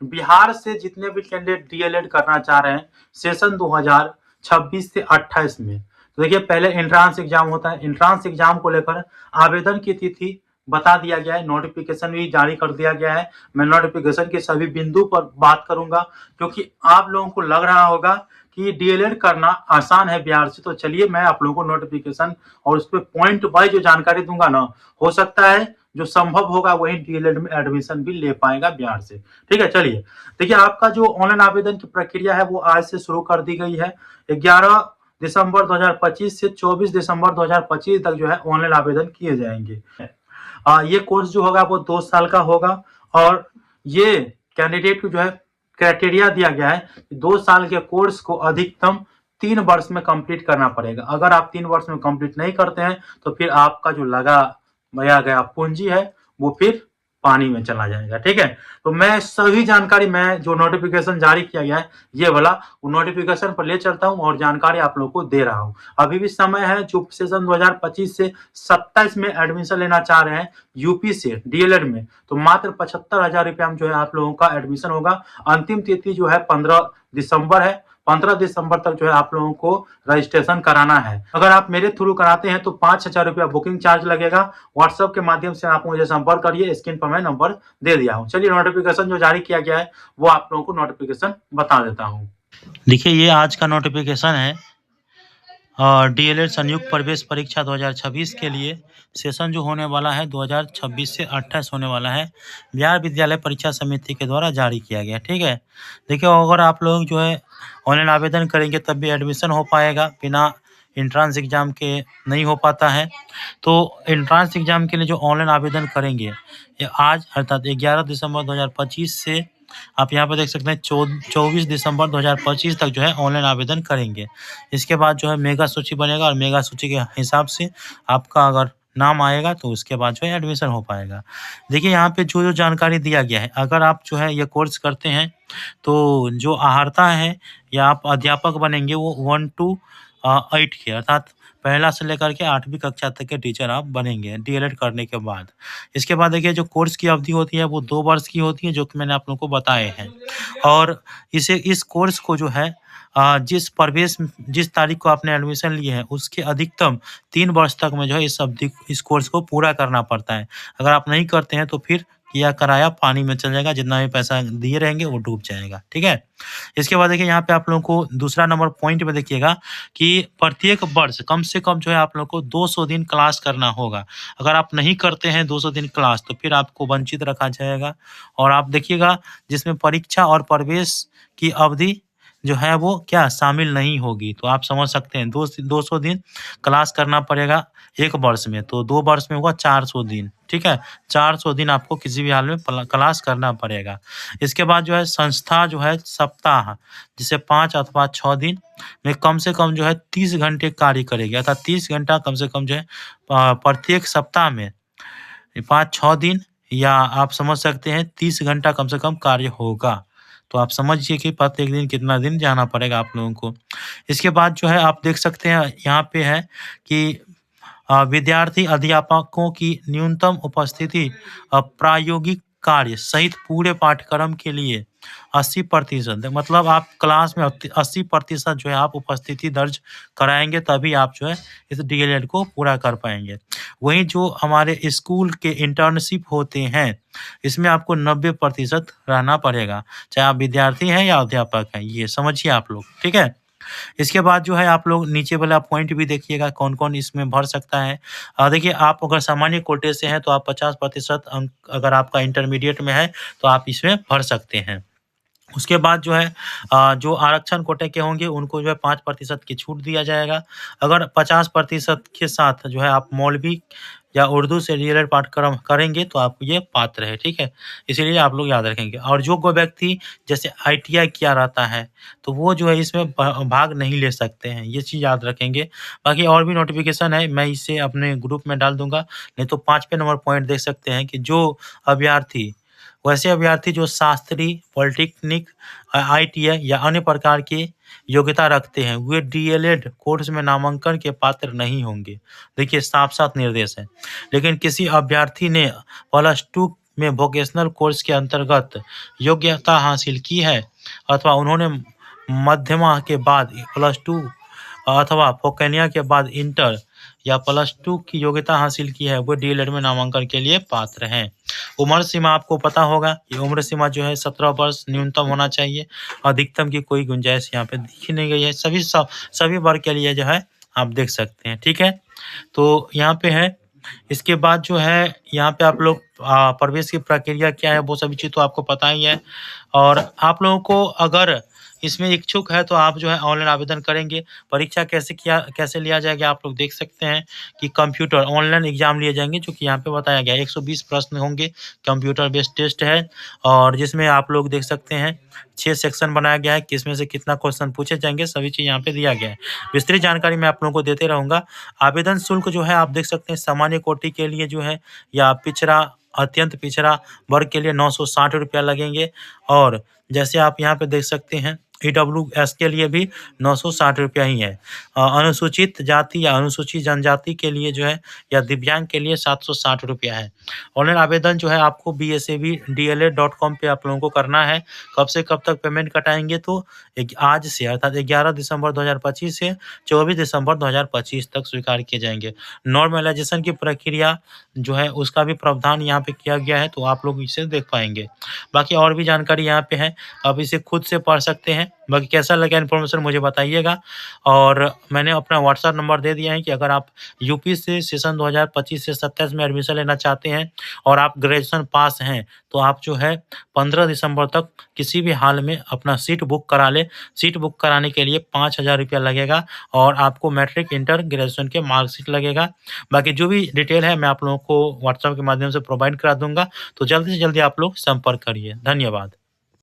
बिहार से जितने भी कैंडिडेट डीएलएड करना चाह रहे हैं सेशन 2026 से 28 में, तो देखिए पहले एंट्रांस एग्जाम होता है। एंट्रांस एग्जाम को लेकर आवेदन की तिथि बता दिया गया है, नोटिफिकेशन भी जारी कर दिया गया है। मैं नोटिफिकेशन के सभी बिंदु पर बात करूंगा, क्योंकि आप लोगों को लग रहा होगा कि डीएलएड करना आसान है बिहार से। तो चलिए मैं आप लोगों को नोटिफिकेशन और उस पर पॉइंट वाइज जो जानकारी दूंगा ना, हो सकता है जो संभव होगा वही डीएलएड में एडमिशन भी ले पाएगा बिहार से। ठीक है, चलिए देखिए आपका जो ऑनलाइन आवेदन की प्रक्रिया है वो आज से शुरू कर दी गई है। 11 दिसंबर 2025 से 24 दिसंबर 2025 तक जो है ऑनलाइन आवेदन किए जाएंगे। ये कोर्स जो होगा वो 2 साल का होगा, और ये कैंडिडेट को जो है क्राइटेरिया दिया गया है कि 2 साल के कोर्स को अधिकतम 3 वर्ष में कंप्लीट करना पड़ेगा। अगर आप 3 वर्ष में कंप्लीट नहीं करते हैं तो फिर आपका जो लगाया गया पूंजी है वो फिर पानी में चला जाएगा। ठीक है, तो मैं सभी जानकारी, मैं जो नोटिफिकेशन जारी किया गया है ये वाला, वो नोटिफिकेशन पर ले चलता हूं और जानकारी आप लोगों को दे रहा हूं। अभी भी समय है, जो सेशन 2025 से 27 में एडमिशन लेना चाह रहे हैं यूपी से डीएलएड में, तो मात्र 75,000 रुपया में जो है आप लोगों का एडमिशन होगा। अंतिम तिथि जो है 15 दिसंबर है। 15 दिसंबर तक जो है आप लोगों को रजिस्ट्रेशन कराना है। अगर आप मेरे थ्रू कराते हैं तो 5,000 रुपया बुकिंग चार्ज लगेगा। व्हाट्सएप के माध्यम से आप मुझे संपर्क करिए, स्क्रीन पर मैं नंबर दे दिया हूँ। चलिए नोटिफिकेशन जो जारी किया गया है वो आप लोगों को नोटिफिकेशन बता देता हूँ। देखिए ये आज का नोटिफिकेशन है डीएलएड संयुक्त प्रवेश परीक्षा 2026 के लिए। सेशन जो होने वाला है 2026 से 28 होने वाला है, बिहार विद्यालय परीक्षा समिति के द्वारा जारी किया गया। ठीक है, देखिए अगर आप लोग जो है ऑनलाइन आवेदन करेंगे तब भी एडमिशन हो पाएगा, बिना एंट्रांस एग्जाम के नहीं हो पाता है। तो एंट्रांस एग्जाम के लिए जो ऑनलाइन आवेदन करेंगे ये आज अर्थात 11 दिसंबर 2025 से आप यहाँ पर देख सकते हैं 24 दिसंबर 2025 तक जो है ऑनलाइन आवेदन करेंगे। इसके बाद जो है मेगा सूची बनेगा और मेगा सूची के हिसाब से आपका अगर नाम आएगा तो उसके बाद जो है एडमिशन हो पाएगा। देखिए यहाँ पे जो जानकारी दिया गया है, अगर आप जो है ये कोर्स करते हैं तो जो अहर्ता है या आप अध्यापक बनेंगे वो 1 to 8 के अर्थात पहला से लेकर के 8वीं कक्षा तक के टीचर आप बनेंगे डीएलएड करने के बाद। इसके बाद देखिए जो कोर्स की अवधि होती है वो 2 वर्ष की होती है, जो कि मैंने आप लोगों को बताए हैं। और इस कोर्स को जो है जिस तारीख को आपने एडमिशन लिए है उसके अधिकतम 3 वर्ष तक में जो है इस कोर्स को पूरा करना पड़ता है। अगर आप नहीं करते हैं तो फिर किया कराया पानी में चल जाएगा, जितना भी पैसा दिए रहेंगे वो डूब जाएगा। ठीक है, इसके बाद देखिए यहाँ पे आप लोगों को दूसरा नंबर पॉइंट में देखिएगा कि प्रत्येक वर्ष कम से कम जो है आप लोगों को 200 दिन क्लास करना होगा। अगर आप नहीं करते हैं 200 दिन क्लास तो फिर आपको वंचित रखा जाएगा। और आप देखिएगा जिसमें परीक्षा और प्रवेश की अवधि जो है वो क्या शामिल नहीं होगी। तो आप समझ सकते हैं 200 दिन क्लास करना पड़ेगा एक वर्ष में, तो 2 वर्ष में होगा 400 दिन। ठीक है, 400 दिन आपको किसी भी हाल में क्लास करना पड़ेगा। इसके बाद जो है संस्था जो है सप्ताह जिसे 5 अथवा 6 दिन में कम से कम जो है 30 घंटे कार्य करेगी, अर्थात 30 घंटा कम से कम जो है प्रत्येक सप्ताह में 5-6 दिन, या आप समझ सकते हैं 30 घंटा कम से कम कार्य होगा। तो आप समझिए कि प्रत्येक दिन कितना दिन जाना पड़ेगा आप लोगों को। इसके बाद जो है आप देख सकते हैं यहाँ पे है कि विद्यार्थी अध्यापकों की न्यूनतम उपस्थिति प्रायोगिक कार्य सहित पूरे पाठ्यक्रम के लिए 80%, मतलब आप क्लास में 80% जो है आप उपस्थिति दर्ज कराएंगे तभी आप जो है इस डीएलएड को पूरा कर पाएंगे। वहीं जो हमारे स्कूल के इंटर्नशिप होते हैं इसमें आपको 90% रहना पड़ेगा, चाहे आप विद्यार्थी हैं या अध्यापक हैं, ये समझिए आप लोग। ठीक है, इसके बाद जो है आप लोग नीचे वाला पॉइंट भी देखिएगा कौन कौन इसमें भर सकता है। देखिए आप अगर सामान्य कोटे से हैं तो आप 50% अंक, अगर आपका इंटरमीडिएट में है तो आप इसमें भर सकते हैं। उसके बाद जो है जो आरक्षण कोटे के होंगे उनको जो है 5% की छूट दिया जाएगा। अगर 50% के साथ जो है आप मौलवी या उर्दू से रिलेटेड पाठ्यक्रम करेंगे तो आप ये पात्र है। ठीक है, इसीलिए आप लोग याद रखेंगे। और जो कोई व्यक्ति जैसे आईटीआई किया रहता है तो वो जो है इसमें भाग नहीं ले सकते हैं, ये चीज़ याद रखेंगे। बाकी और भी नोटिफिकेशन है, मैं इसे अपने ग्रुप में डाल दूंगा। नहीं तो 5वें नंबर पॉइंट देख सकते हैं कि जो अभ्यर्थी वैसे अभ्यर्थी जो शास्त्री, पॉलिटेक्निक, आईटीआई या अन्य प्रकार की योग्यता रखते हैं वे डीएलएड कोर्स में नामांकन के पात्र नहीं होंगे। देखिए साफ साफ निर्देश है। लेकिन किसी अभ्यर्थी ने +2 में वोकेशनल कोर्स के अंतर्गत योग्यता हासिल की है अथवा उन्होंने मध्यमा के बाद +2 अथवा फोकेनिया के बाद इंटर या +2 की योग्यता हासिल की है, वो डीएलएड में नामांकन के लिए पात्र हैं। उम्र सीमा आपको पता होगा, ये उम्र सीमा जो है 17 वर्ष न्यूनतम होना चाहिए, अधिकतम की कोई गुंजाइश यहाँ पे दिखी नहीं गई है। सभी वर्ग के लिए जो है आप देख सकते हैं, ठीक है। तो यहाँ पे है, इसके बाद जो है यहाँ पे आप लोग प्रवेश की प्रक्रिया क्या है वो सभी चीज़ तो आपको पता ही है। और आप लोगों को अगर इसमें इच्छुक है तो आप जो है ऑनलाइन आवेदन करेंगे। परीक्षा कैसे लिया जाएगा आप लोग देख सकते हैं कि कंप्यूटर ऑनलाइन एग्जाम लिए जाएंगे, जो कि यहाँ पे बताया गया है। 120 प्रश्न होंगे, कंप्यूटर बेस्ड टेस्ट है, और जिसमें आप लोग देख सकते हैं 6 सेक्शन बनाया गया है, किसमें से कितना क्वेश्चन पूछे जाएंगे, सभी चीज़ यहाँ पे दिया गया है। विस्तृत जानकारी मैं आप लोगों को देते रहूँगा। आवेदन शुल्क जो है आप देख सकते हैं, सामान्य कोटि के लिए जो है या पिछड़ा अत्यंत पिछड़ा वर्ग के लिए 960 रुपया लगेंगे, और जैसे आप यहाँ पे देख सकते हैं ईडब्ल्यूएस के लिए भी 960 रुपया ही है। अनुसूचित जाति या अनुसूचित जनजाति के लिए जो है या दिव्यांग के लिए 760 रुपया है। ऑनलाइन आवेदन जो है आपको bsavdla.com पे आप लोगों को करना है। कब से कब तक पेमेंट कटाएंगे, तो आज से अर्थात 11 दिसंबर 2025 से 24 दिसंबर 2025 तक स्वीकार किए जाएंगे। नॉर्मलाइजेशन की प्रक्रिया जो है उसका भी प्रावधान यहाँ पे किया गया है, तो आप लोग इसे देख पाएंगे। बाकी और भी जानकारी यहाँ पे है, आप इसे खुद से पढ़ सकते हैं। बाकी कैसा लगा इन्फॉर्मेशन मुझे बताइएगा। और मैंने अपना व्हाट्सएप नंबर दे दिया है कि अगर आप यूपी से सेशन 2025 से 27 में एडमिशन लेना चाहते हैं और आप ग्रेजुएशन पास हैं, तो आप जो है 15 दिसंबर तक किसी भी हाल में अपना सीट बुक करा लें। सीट बुक कराने के लिए 5000 रुपया लगेगा, और आपको मैट्रिक, इंटर, ग्रेजुएशन के मार्कशीट लगेगा। बाकी जो भी डिटेल है मैं आप लोगों को व्हाट्सएप के माध्यम से प्रोवाइड करा दूंगा, तो जल्दी से जल्दी आप लोग संपर्क करिए। धन्यवाद।